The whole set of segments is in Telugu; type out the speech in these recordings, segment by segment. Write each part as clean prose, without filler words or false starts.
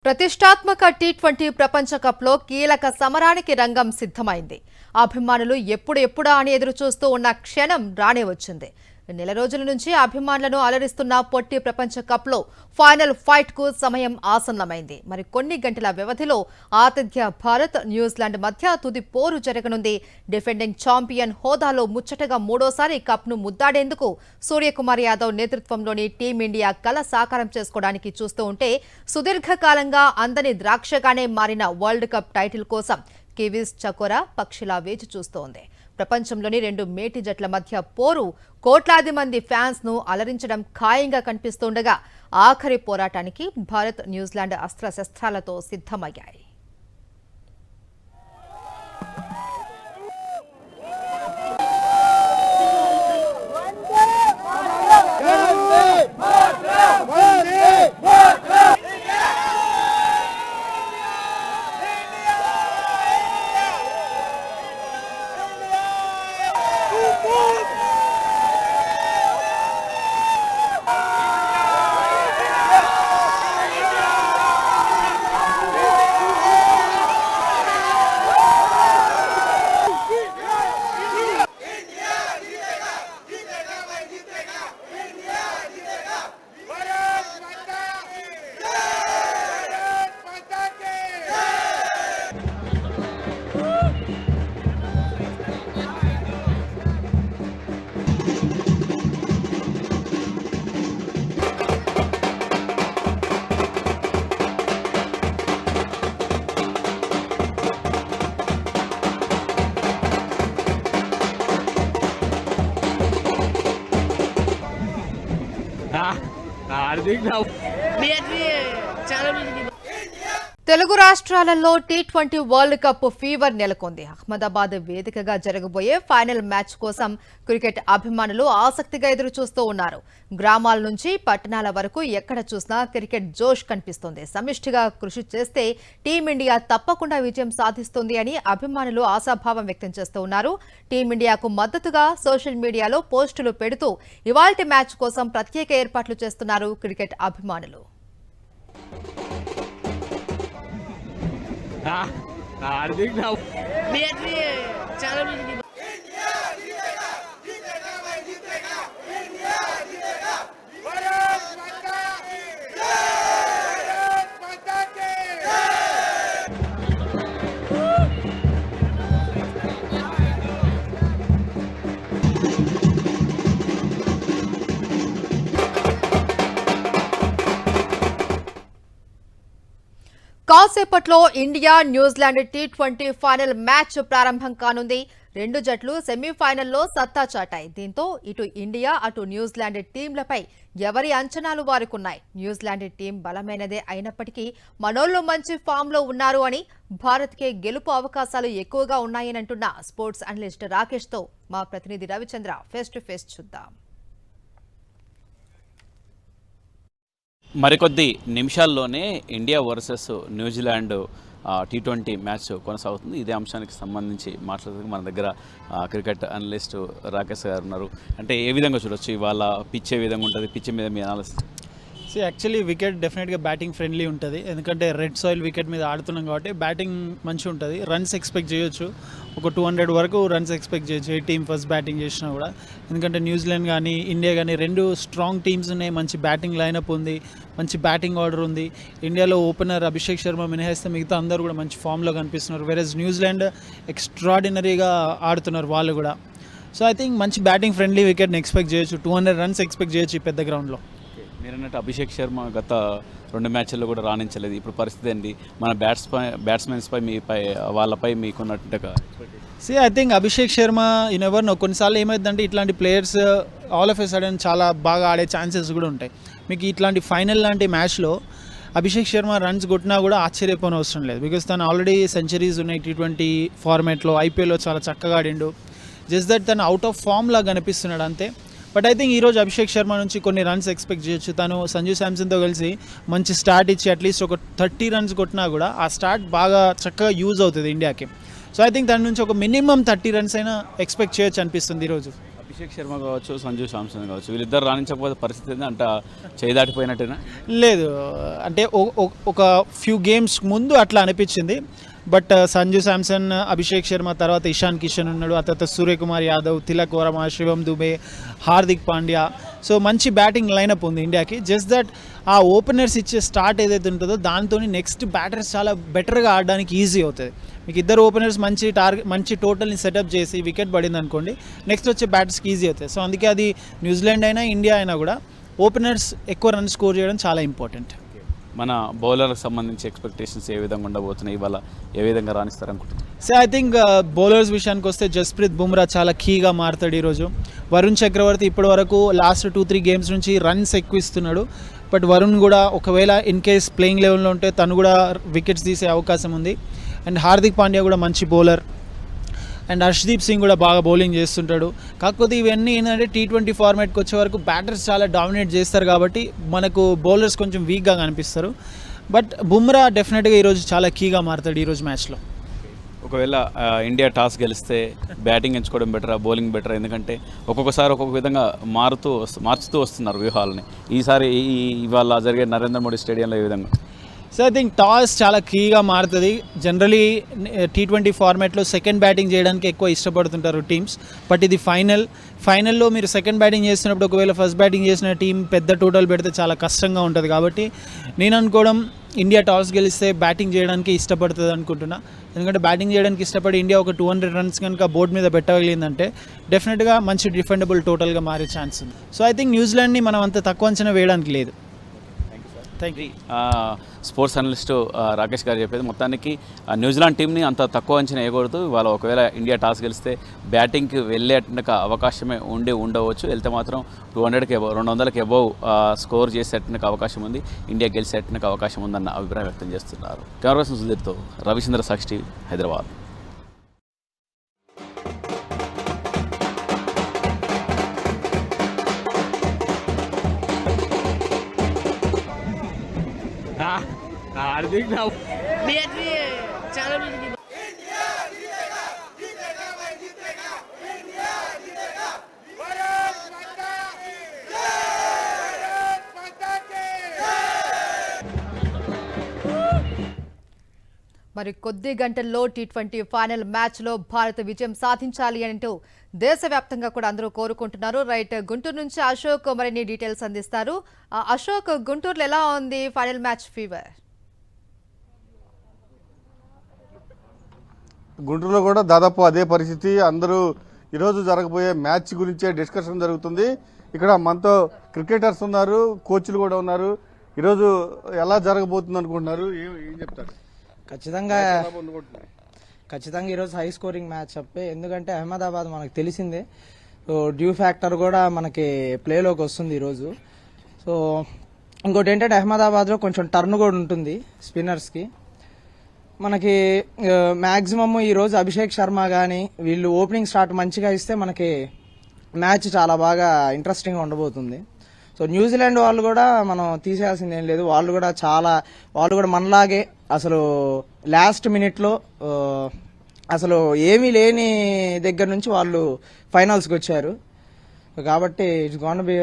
ప్రతిష్టాత్మక టీ20 ప్రపంచ కప్లో కీలక సమరానికి రంగం సిద్ధమైంది. అభిమానులు ఎప్పుడెప్పుడా అని ఎదురు చూస్తూ ఉన్న క్షణం రానే వచ్చింది. నెల రోజుల నుంచి అభిమానులను అలరిస్తున్న పొట్టి ప్రపంచ కప్లో ఫైనల్ ఫైట్ కు సమయం ఆసన్నమైంది. మరి కొన్ని గంటల వ్యవధిలో ఆతిథ్య భారత్ న్యూజిలాండ్ మధ్య తుది పోరు జరగనుంది. డిఫెండింగ్ ఛాంపియన్ హోదాలో ముచ్చటగా మూడోసారి కప్ను ముద్దాడేందుకు సూర్యకుమార్ యాదవ్ నేతృత్వంలోని టీమిండియా కల సాకారం చేసుకోవడానికి చూస్తూ ఉంటే సుదీర్ఘకాలంగా అందని ద్రాక్షగానే మారిన వరల్డ్ కప్ టైటిల్ కోసం కివీస్ చకోరా పక్షిలా వేచి చూస్తోంది. ప్రపంచంలోని రెండు మేటి జట్ల మధ్య పోరు కోట్లాది మంది ఫ్యాన్స్ ను అలరించడం ఖాయంగా కనిపిస్తుండగా ఆఖరి పోరాటానికి భారత్ న్యూజిలాండ్ అస్త్రశస్త్రాలతో సిద్ధమయ్యాయి. తెలుగు రాష్ట్రాలలో టీ20 వరల్డ్ కప్ ఫీవర్ నెలకొంది. అహ్మదాబాద్ వేదికగా జరగబోయే ఫైనల్ మ్యాచ్ కోసం క్రికెట్ అభిమానులు ఆసక్తిగా ఎదురు చూస్తూ ఉన్నారు. గ్రామాల నుంచి పట్టణాల వరకు ఎక్కడ చూసినా క్రికెట్ జోష్ కనిపిస్తోంది. సమిష్టిగా కృషి చేస్తే టీమిండియా తప్పకుండా విజయం సాధిస్తుంది అని అభిమానులు ఆశాభావం వ్యక్తం చేస్తూ ఉన్నారు. టీమిండియాకు మద్దతుగా సోషల్ మీడియాలో పోస్టులు పెడుతూ ఇవాల్టి మ్యాచ్ కోసం ప్రత్యేక ఏర్పాట్లు చేస్తున్నారు క్రికెట్ అభిమానులు. కాసేపట్లో India New Zealand T20 final match ప్రారంభం కానుంది. రెండు జట్లు సెమీఫైనల్లో సత్తా చాటాయి. దీంతో ఇటు ఇండియా అటు న్యూజిలాండ్ టీంలపై ఎవరి అంచనాలు వారుకున్నాయి. న్యూజిలాండ్ టీం బలమైనదే అయినప్పటికీ మనోళ్లు మంచి ఫామ్ లో ఉన్నారు అని, భారత్కే గెలుపు అవకాశాలు ఎక్కువగా ఉన్నాయని అంటున్న స్పోర్ట్స్ అనలిస్ట్ రాకేష్ తో మా ప్రతినిధి రవిచంద్ర ఫేస్ టు ఫేస్ చూద్దాం. మరికొద్ది నిమిషాల్లోనే India versus New Zealand T20 match కొనసాగుతుంది. ఇదే అంశానికి సంబంధించి మాట్లాడడానికి మన దగ్గర క్రికెట్ అనలిస్ట్ రాకేష్ గారు ఉన్నారు. అంటే ఏ విధంగా చూడొచ్చు ఇవాళ పిచ్ ఏ విధంగా ఉంటుంది, పిచ్ మీద మీ అనాలిసిస్? యాక్చువల్లీ వికెట్ డెఫినెట్గా బ్యాటింగ్ ఫ్రెండ్లీ ఉంటుంది. ఎందుకంటే రెడ్ సాయిల్ వికెట్ మీద ఆడుతున్నాం కాబట్టి బ్యాటింగ్ మంచిగా ఉంటుంది. రన్స్ ఎక్స్పెక్ట్ చేయొచ్చు, ఒక 200 వరకు రన్స్ ఎక్స్పెక్ట్ చేయొచ్చు ఏ టీం ఫస్ట్ బ్యాటింగ్ చేసినా కూడా. ఎందుకంటే న్యూజిలాండ్ కానీ ఇండియా కానీ రెండు స్ట్రాంగ్ టీమ్స్ ఉన్నాయి. మంచి బ్యాటింగ్ లైనప్ ఉంది, మంచి బ్యాటింగ్ ఆర్డర్ ఉంది. ఇండియాలో ఓపెనర్ అభిషేక్ శర్మ మినహాయిస్తే మిగతా అందరూ కూడా మంచి ఫామ్లో కనిపిస్తున్నారు. వెరస్ న్యూజిలాండ్ ఎక్స్ట్రాడినరీగా ఆడుతున్నారు వాళ్ళు కూడా. సో ఐ థింక్ మంచి బ్యాటింగ్ ఫ్రెండ్లీ వికెట్ని ఎక్స్పెక్ట్ చేయొచ్చు. 200 రన్స్ ఎక్స్పెక్ట్ చేయొచ్చు ఈ పెద్ద గ్రౌండ్లో. మీరన్నట్టు అభిషేక్ శర్మ గత 2 మ్యాచ్ల్లో కూడా రాణించలేదు. ఇప్పుడు పరిస్థితి ఏంటి? మన బ్యాట్స్మెన్స్పై వాళ్ళపై మీకున్నట్టు ఐ థింక్ అభిషేక్ శర్మ ఎవరు నో కొన్నిసార్లు ఏమైందంటే ఇట్లాంటి players all of a sudden చాలా బాగా ఆడే ఛాన్సెస్ కూడా ఉంటాయి. మీకు ఇట్లాంటి ఫైనల్ లాంటి మ్యాచ్లో అభిషేక్ శర్మ రన్స్ కొట్టినా కూడా ఆశ్చర్యపోని అవసరం లేదు. బికాస్ తను ఆల్రెడీ సెంచరీస్ ఉన్నాయి టీ20 ఫార్మాట్లో, ఐపీఎల్లో చాలా చక్కగా ఆడిండు. జస్ట్ దట్ తను అవుట్ ఆఫ్ ఫామ్ లాగా కనిపిస్తున్నాడు అంతే. బట్ ఐ థింక్ ఈరోజు అభిషేక్ శర్మ నుంచి కొన్ని రన్స్ ఎక్స్పెక్ట్ చేయొచ్చు. తను సంజు శాంసన్తో కలిసి మంచి స్టార్ట్ ఇచ్చి అట్లీస్ట్ ఒక 30 రన్స్ కొట్టినా కూడా ఆ స్టార్ట్ బాగా చక్కగా యూజ్ అవుతుంది ఇండియాకి. సో ఐ థింక్ దాని నుంచి ఒక మినిమం 30 రన్స్ అయినా ఎక్స్పెక్ట్ చేయొచ్చు అనిపిస్తుంది ఈరోజు. అభిషేక్ శర్మ కావచ్చు, సంజు శాంసన్ కావచ్చు, వీళ్ళిద్దరు రాణించకపోతే పరిస్థితి ఏంది అంట చేయి దాటిపోయినట్టేనా? లేదు, అంటే ఒక ఫ్యూ గేమ్స్ ముందు అట్లా అనిపించింది. బట్ సంజు శాంసన్, అభిషేక్ శర్మ తర్వాత ఇషాన్ కిషన్ ఉన్నాడు, ఆ తర్వాత సూర్యకుమార్ యాదవ్, తిలక్ వర్మ, శివం దుబే, హార్దిక్ పాండ్యా. సో మంచి బ్యాటింగ్ లైనప్ ఉంది ఇండియాకి. జస్ట్ దట్ ఆ ఓపెనర్స్ ఇచ్చే స్టార్ట్ ఏదైతే ఉంటుందో దాంతో నెక్స్ట్ బ్యాటర్స్ చాలా బెటర్గా ఆడడానికి ఈజీ అవుతుంది. మీకు ఇద్దరు ఓపెనర్స్ మంచి టోటల్ని సెటప్ చేసి వికెట్ పడింది అనుకోండి, నెక్స్ట్ వచ్చే బ్యాటర్స్కి ఈజీ అవుతాయి. సో అందుకే అది న్యూజిలాండ్ అయినా ఇండియా అయినా కూడా ఓపెనర్స్ ఎక్కువ రన్ స్కోర్ చేయడం చాలా ఇంపార్టెంట్. మన బౌలర్కి సంబంధించి ఎక్స్పెక్టేషన్స్ ఏ విధంగా ఉండబోతున్నాయి, ఇవాళ ఏ విధంగా రాణిస్తారు అనుకుంటున్నారు? సో ఐ థింక్ బౌలర్స్ విషయానికి వస్తే జస్ప్రీత్ బుమ్రా చాలా కీగా మారుతాడు ఈరోజు. వరుణ్ చక్రవర్తి ఇప్పటి వరకు లాస్ట్ 2-3 గేమ్స్ నుంచి రన్స్ ఎక్కువ ఇస్తున్నాడు. బట్ వరుణ్ కూడా ఒకవేళ ఇన్ కేస్ ప్లేయింగ్ లెవెల్లో ఉంటే తను కూడా వికెట్స్ తీసే అవకాశం ఉంది. అండ్ హార్దిక్ పాండ్యా కూడా మంచి బౌలర్. అండ్ హర్షదీప్ సింగ్ కూడా బాగా బౌలింగ్ చేస్తుంటాడు. కాకపోతే ఇవన్నీ ఏంటంటే T20 ఫార్మాట్కి వచ్చే వరకు బ్యాటర్స్ చాలా డామినేట్ చేస్తారు కాబట్టి మనకు బౌలర్స్ కొంచెం వీక్గా కనిపిస్తారు. బట్ బుమ్రా డెఫినెట్గా ఈరోజు చాలా కీగా మారుతాడు ఈరోజు మ్యాచ్లో. ఒకవేళ ఇండియా టాస్ గెలిస్తే బ్యాటింగ్ ఎంచుకోవడం బెటరా, బౌలింగ్ బెటరా? ఎందుకంటే ఒక్కొక్కసారి ఒక్కొక్క విధంగా మార్చుతూ వస్తున్నారు వ్యూహాలని. ఈసారి ఇవాళ జరిగే నరేంద్ర మోడీ స్టేడియంలో ఈ విధంగా. సో ఐ థింక్ టాస్ చాలా కీగా మారుతుంది. జనరలీ T20 ఫార్మాట్లో సెకండ్ బ్యాటింగ్ చేయడానికి ఎక్కువ ఇష్టపడుతుంటారు టీమ్స్. బట్ ఇది ఫైనల్లో మీరు సెకండ్ బ్యాటింగ్ చేస్తున్నప్పుడు ఒకవేళ ఫస్ట్ బ్యాటింగ్ చేసిన టీం పెద్ద టోటల్ పెడితే చాలా కష్టంగా ఉంటుంది. కాబట్టి నేను అనుకోవడం ఇండియా టాస్ గెలిస్తే బ్యాటింగ్ చేయడానికి ఇష్టపడుతుంది అనుకుంటున్నా. ఎందుకంటే బ్యాటింగ్ చేయడానికి ఇష్టపడి ఇండియా ఒక 200 రన్స్ కనుక బోర్డు మీద పెట్టగలిగిందంటే డెఫినెట్గా మంచి డిఫెండబుల్ టోటల్గా మారే ఛాన్స్ ఉంది. సో ఐ థింక్ న్యూజిలాండ్ని మనం అంత తక్కువ అంచనా వేయడానికి లేదు. Thank you. Sports analyst Rakesh గారు చెప్పేది మొత్తానికి న్యూజిలాండ్ టీంని అంత తక్కువ అంచనా వేయకూడదు. ఇవాళ ఒకవేళ ఇండియా టాస్ గెలిస్తే బ్యాటింగ్కి వెళ్ళేట అవకాశమే ఉండవచ్చు. వెళ్తే మాత్రం 200కి అబౌవ్ స్కోర్ చేసేట అవకాశం ఉంది, ఇండియా గెలిచేట అవకాశం ఉందన్న అభిప్రాయం వ్యక్తం చేస్తున్నారు. కెమెరా పర్సన్ సుధీర్తో రవిచంద్ర, సాక్షి టీవీ, హైదరాబాద్. మరి కొద్ది గంటల్లో T20 ఫైనల్ మ్యాచ్లో భారత్ విజయం సాధించాలి అంటూ దేశవ్యాప్తంగా కూడా అందరూ కోరుకుంటున్నారు. రైట్, గుంటూరు నుంచి అశోక్ మరిన్ని డీటెయిల్స్ అందిస్తారు. అశోక్, గుంటూరులో ఎలా ఉంది ఫైనల్ మ్యాచ్ ఫీవర్? గుంటూరులో కూడా దాదాపు అదే పరిస్థితి. అందరూ ఈరోజు జరగబోయే మ్యాచ్ గురించే డిస్కషన్ జరుగుతుంది. ఇక్కడ మనతో క్రికెటర్స్ ఉన్నారు, కోచ్లు కూడా ఉన్నారు. ఈరోజు ఎలా జరగబోతుంది అనుకుంటున్నారు, ఏం చెప్తారు? ఖచ్చితంగా ఈరోజు హై స్కోరింగ్ మ్యాచ్ చెప్పే. ఎందుకంటే అహ్మదాబాద్ మనకు తెలిసిందే, సో డ్యూ ఫ్యాక్టర్ కూడా మనకి ప్లేలోకి వస్తుంది ఈరోజు. సో ఇంకోటి ఏంటంటే అహ్మదాబాద్లో కొంచెం టర్న్ కూడా ఉంటుంది స్పిన్నర్స్కి. మనకి మ్యాక్సిమమ్ ఈరోజు అభిషేక్ శర్మ కానీ వీళ్ళు ఓపెనింగ్ స్టార్ట్ మంచిగా ఇస్తే మనకి మ్యాచ్ చాలా బాగా ఇంట్రెస్టింగ్గా ఉండబోతుంది. సో న్యూజిలాండ్ వాళ్ళు కూడా మనం తీసేయాల్సింది ఏం లేదు. వాళ్ళు కూడా మనలాగే అసలు లాస్ట్ మినిట్లో అసలు ఏమీ లేని దగ్గర నుంచి వాళ్ళు ఫైనల్స్కి వచ్చారు. కాబట్టి it's gonna be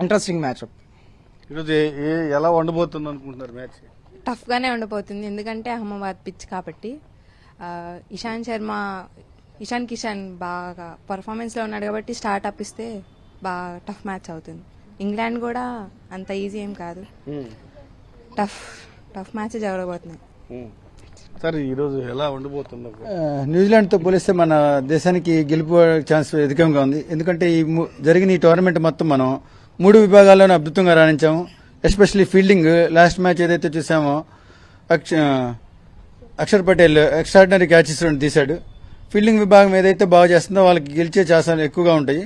interesting match. ఈరోజు ఎలా ఉండబోతుంది అనుకుంటున్నారు మ్యాచ్? టఫ్గానే ఉండబోతుంది, ఎందుకంటే అహ్మదాబాద్ పిచ్ కాబట్టి. ఇషాన్ కిషన్ బాగా పర్ఫార్మెన్స్లో ఉన్నాడు కాబట్టి స్టార్ట్ అప్ ఇస్తే బాగా టఫ్ మ్యాచ్ అవుతుంది. ఇంగ్లాండ్ కూడా అంత ఈజీ ఏం కాదు, టఫ్ మ్యాచ్ జరగబోతున్నాయి. సార్ ఈరోజు ఎలా ఉండబోతుంది? న్యూజిలాండ్తో పోలిస్తే మన దేశానికి గెలుపు ఛాన్స్ అధికంగా ఉంది. ఎందుకంటే జరిగిన ఈ టోర్నమెంట్ మొత్తం మనం 3 విభాగాల్లోనే అద్భుతంగా రాణించాము. ఎస్పెషల్లీ ఫీల్డింగ్, లాస్ట్ మ్యాచ్ ఏదైతే చూసామో అక్షర్ పటేల్ ఎక్స్ట్రాడినరీ క్యాచెస్ తీశాడు. ఫీల్డింగ్ విభాగం ఏదైతే బాగా చేస్తుందో వాళ్ళకి గెలిచే ఛాన్సులు ఎక్కువగా ఉంటాయి.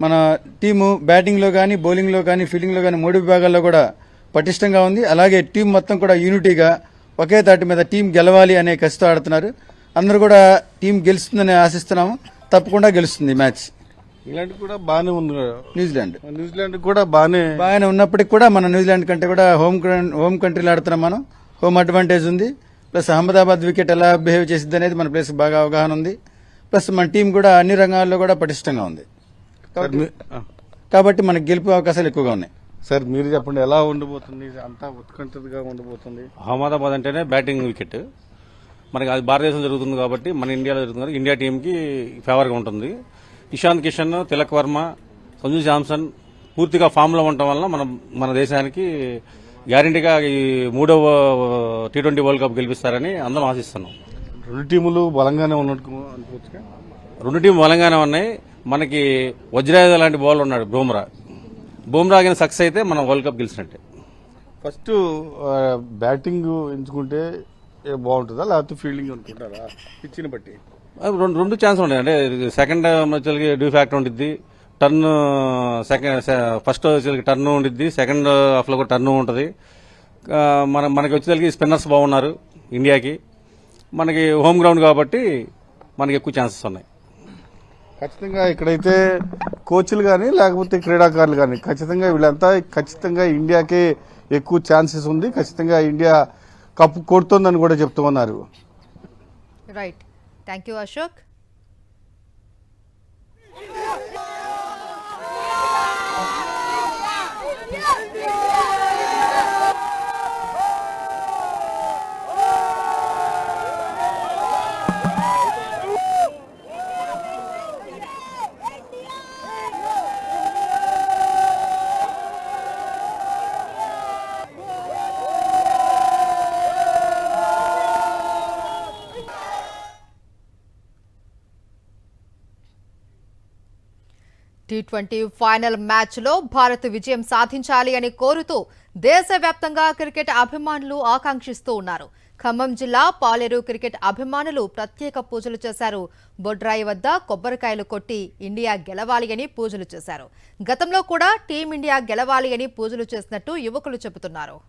మన టీము బ్యాటింగ్లో కానీ, బౌలింగ్లో కానీ, ఫీల్డింగ్లో కానీ 3 విభాగాల్లో కూడా పటిష్టంగా ఉంది. అలాగే టీం మొత్తం కూడా యూనిటీగా ఒకే తాటి మీద టీం గెలవాలి అనే కసితో ఆడుతున్నారు. అందరూ కూడా టీం గెలుస్తుందని ఆశిస్తున్నాము. తప్పకుండా గెలుస్తుంది మ్యాచ్. ఇంగ్లాండ్ కూడా బాగానే ఉంది. న్యూజిలాండ్ కూడా బాగానే ఉన్నప్పటికీ కూడా మన న్యూజిలాండ్ కంటే కూడా హోమ్ కంట్రీలో ఆడుతున్నాం మనం. హోమ్ అడ్వాంటేజ్ ఉంది. ప్లస్ అహ్మదాబాద్ వికెట్ ఎలా బిహేవ్ చేసింది అనేది మన ప్లేస్ బాగా అవగాహన ఉంది. ప్లస్ మన టీం కూడా అన్ని రంగాల్లో కూడా పటిష్టంగా ఉంది. కాబట్టి మనకి గెలుపు అవకాశాలు ఎక్కువగా ఉన్నాయి. సార్ మీరు చెప్పండి, ఎలా ఉండబోతుంది? అంతా ఉత్కంఠగా ఉండబోతుంది. అహ్మదాబాద్ అంటేనే బ్యాటింగ్ వికెట్. మనకి అది భారతదేశంలో జరుగుతుంది కాబట్టి, మన ఇండియాలో జరుగుతుంది కాబట్టి ఇండియా టీంకి ఫేవర్గా ఉంటుంది. ఇషాంత్ కిషన్, తిలక్ వర్మ, సంజు శాంసన్ పూర్తిగా ఫామ్లో ఉండటం వల్ల మన దేశానికి గ్యారంటీగా ఈ 3వ T20 వరల్డ్ కప్ గెలిపిస్తారని అందరం ఆశిస్తున్నాం. రెండు టీములు బలంగానే ఉన్నట్టు అనుకోవచ్చుగా. రెండు టీం బలంగానే ఉన్నాయి. మనకి వజ్రాయుధ లాంటి బౌలర్ ఉన్నాడు బుమ్రా కానీ సక్సెస్ అయితే మనం వరల్డ్ కప్ గెలిచినట్టే. ఫస్ట్ బ్యాటింగ్ ఎంచుకుంటే బాగుంటుందా, లేకపోతే ఫీల్డింగ్ అనుకుంటారా పిచ్చిని బట్టి? రెండు ఛాన్స్ ఉంటాయి. అంటే సెకండ్ వచ్చేసరికి డ్యూ ఫ్యాక్టర్ ఉంటుంది, టర్న్ ఫస్ట్ వచ్చేసరికి టర్న్ ఉండిద్ది, సెకండ్ హాఫ్ లో కూడా టర్న్ ఉంటుంది. మనకి వచ్చేసరికి స్పిన్నర్స్ బాగున్నారు ఇండియాకి. మనకి హోమ్ గ్రౌండ్ కాబట్టి మనకి ఎక్కువ ఛాన్సెస్ ఉన్నాయి. ఖచ్చితంగా ఇక్కడైతే కోచ్లు కానీ లేకపోతే క్రీడాకారులు కానీ ఖచ్చితంగా వీళ్ళంతా ఖచ్చితంగా ఇండియాకే ఎక్కువ ఛాన్సెస్ ఉంది. ఖచ్చితంగా ఇండియా కప్పు కొడుతుందని కూడా చెప్తూ ఉన్నారు. Right, thank you Ashok. T20 final మ్యాచ్లో భారత్ విజయం సాధించాలి అని కోరుతూ దేశవ్యాప్తంగా క్రికెట్ అభిమానులు ఆకాంక్షిస్తూ ఉన్నారు. ఖమ్మం జిల్లా పాలేరు క్రికెట్ అభిమానులు ప్రత్యేక పూజలు చేశారు. బొడ్రాయి వద్ద కొబ్బరికాయలు కొట్టి ఇండియా గెలవాలి అని పూజలు చేశారు. గతంలో కూడా టీమిండియా గెలవాలి అని పూజలు చేసినట్టు యువకులు చెబుతున్నారు.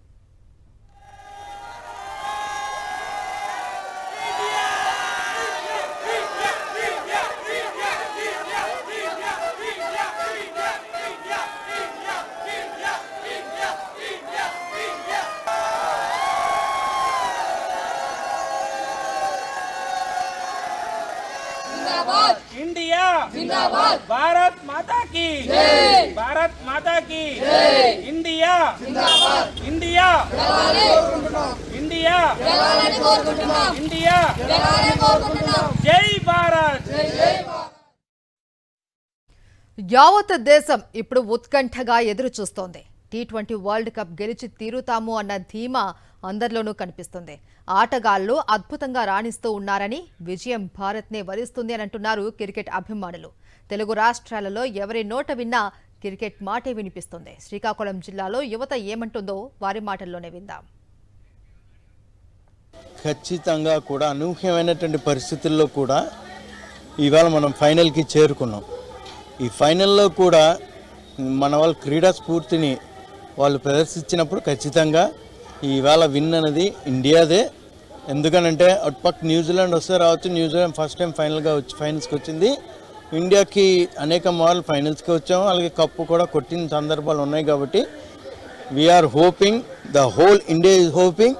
इंडिया जिंदाबाद, भारत माता की जय, भारत माता की जय, इंडिया जिंदाबाद, इंडिया इंडिया इंडिया जय भारत. యావత్ దేశం ఇప్పుడు ఉత్కంఠగా ఎదురు చూస్తోంది. T20 వరల్డ్ కప్ గెలిచి తీరుతాము అన్న ధీమా అందరిలోనూ కనిపిస్తుంది. ఆటగాళ్లు అద్భుతంగా రాణిస్తూ ఉన్నారని, విజయం భారత్నే వరిస్తుంది అని అంటున్నారు క్రికెట్ అభిమానులు. తెలుగు రాష్ట్రాలలో ఎవరి నోట విన్నా క్రికెట్ మాటే వినిపిస్తుంది. శ్రీకాకుళం జిల్లాలో యువత ఏమంటుందో వారి మాటల్లోనే విందాం. ఖచ్చితంగా కూడా అనూహ్యమైనటువంటి పరిస్థితుల్లో కూడా ఇవాళ మనం ఫైనల్కి చేరుకున్నాం. ఈ ఫైనల్లో కూడా మన వాళ్ళ క్రీడా స్ఫూర్తిని వాళ్ళు ప్రదర్శించినప్పుడు ఖచ్చితంగా ఇవాళ విన్ అనేది ఇండియాదే. ఎందుకనంటే అటుపక్క న్యూజిలాండ్ వస్తే రావచ్చు, న్యూజిలాండ్ ఫస్ట్ టైం ఫైనల్స్కి వచ్చింది. ఇండియాకి అనేక మార్లు ఫైనల్స్కి వచ్చాము, అలాగే కప్పు కూడా కొట్టిన సందర్భాలు ఉన్నాయి. కాబట్టి we're hoping, the whole India is hoping.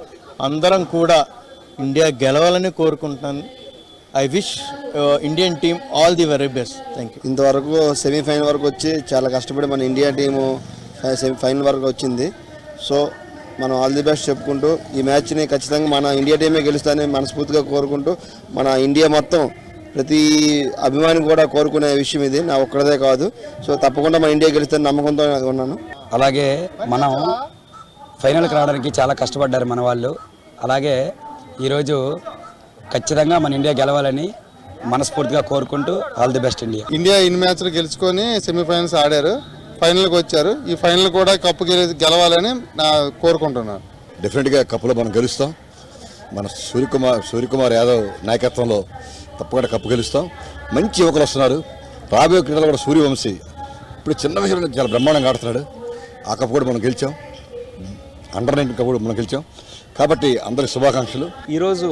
అందరం కూడా ఇండియా గెలవాలని కోరుకుంటున్నాను. I wish Indian team all the very best. Thank you. ఇంతవరకు సెమీఫైనల్ వరకు వచ్చి చాలా కష్టపడి మన ఇండియా టీము సెమీఫైనల్ వరకు వచ్చింది. సో మనం ఆల్ ది బెస్ట్ చెప్పుకుంటూ ఈ మ్యాచ్ని ఖచ్చితంగా మన ఇండియా టీమే గెలుస్తానని మనస్ఫూర్తిగా కోరుకుంటూ, మన ఇండియా మొత్తం ప్రతి అభిమాని కూడా కోరుకునే విషయం ఇది, నా ఒక్కడదే కాదు. సో తప్పకుండా మన ఇండియా గెలుస్తానని నమ్మకంతో ఉన్నాను. అలాగే మనం ఫైనల్కి రావడానికి చాలా కష్టపడ్డారు మన వాళ్ళు. అలాగే ఈరోజు ఖచ్చితంగా మన ఇండియా గెలవాలని మనస్ఫూర్తిగా కోరుకుంటూ all the best India. India ఇన్ని మ్యాచ్లు గెలుచుకొని సెమీఫైనల్స్ ఆడారు, ఫైనల్కి వచ్చారు. ఈ ఫైనల్ కూడా కప్పు గెలవాలని నా కోరుకుంటున్నాను. డెఫినెట్గా కప్పులో మనం గెలుస్తాం. మన సూర్యకుమార్ యాదవ్ నాయకత్వంలో తప్పకుండా కప్పు గెలుస్తాం. మంచి యువకులు వస్తున్నారు. రాబోయే క్రీడలు కూడా సూర్యవంశీ ఇప్పుడు చిన్న విషయంలో చాలా బ్రహ్మాండంగా ఆడుతున్నాడు. ఆ కప్పు కూడా మనం గెలిచాం. అండర్-19 కప్పు కూడా మనం గెలిచాం. కాబట్టి అందరికి శుభాకాంక్షలు. ఈరోజు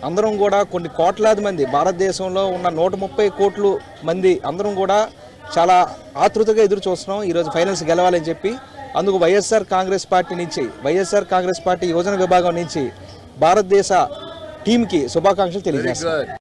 అందరం కూడా కొన్ని కోట్లాది మంది, భారతదేశంలో ఉన్న 130 కోట్ల మంది అందరం కూడా చాలా ఆతృతగా ఎదురు చూస్తున్నాం ఈరోజు ఫైనల్స్ గెలవాలని చెప్పి. అందుకు వైఎస్ఆర్ కాంగ్రెస్ పార్టీ యువజన విభాగం నుంచి భారతదేశ టీంకి శుభాకాంక్షలు తెలియజేస్తాం.